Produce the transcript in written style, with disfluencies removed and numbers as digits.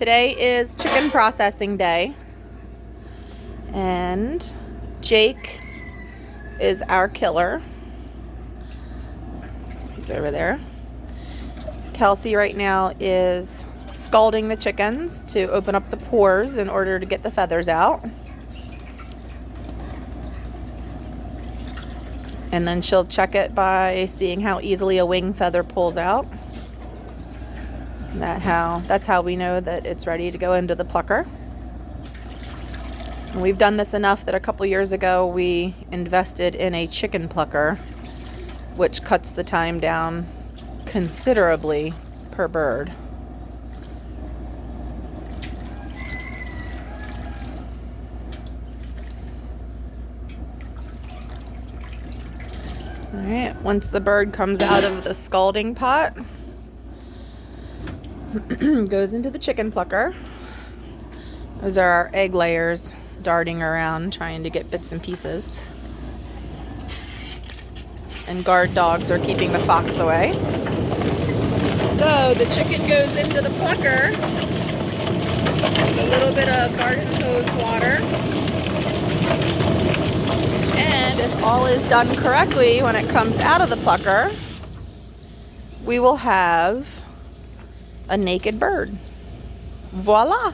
Today is chicken processing day, and Jake is our killer. He's over there. Kelsey right now is scalding the chickens to open up the pores in order to get the feathers out. And then she'll check it by seeing how easily a wing feather pulls out. That's how we know that it's ready to go into the plucker. And we've done this enough that a couple years ago we invested in a chicken plucker, which cuts the time down considerably per bird. Alright, once the bird comes out of the scalding pot, goes into the chicken plucker. Those are our egg layers darting around trying to get bits and pieces. And guard dogs are keeping the fox away. So the chicken goes into the plucker with a little bit of garden hose water. And if all is done correctly when it comes out of the plucker, we will have a naked bird. Voila!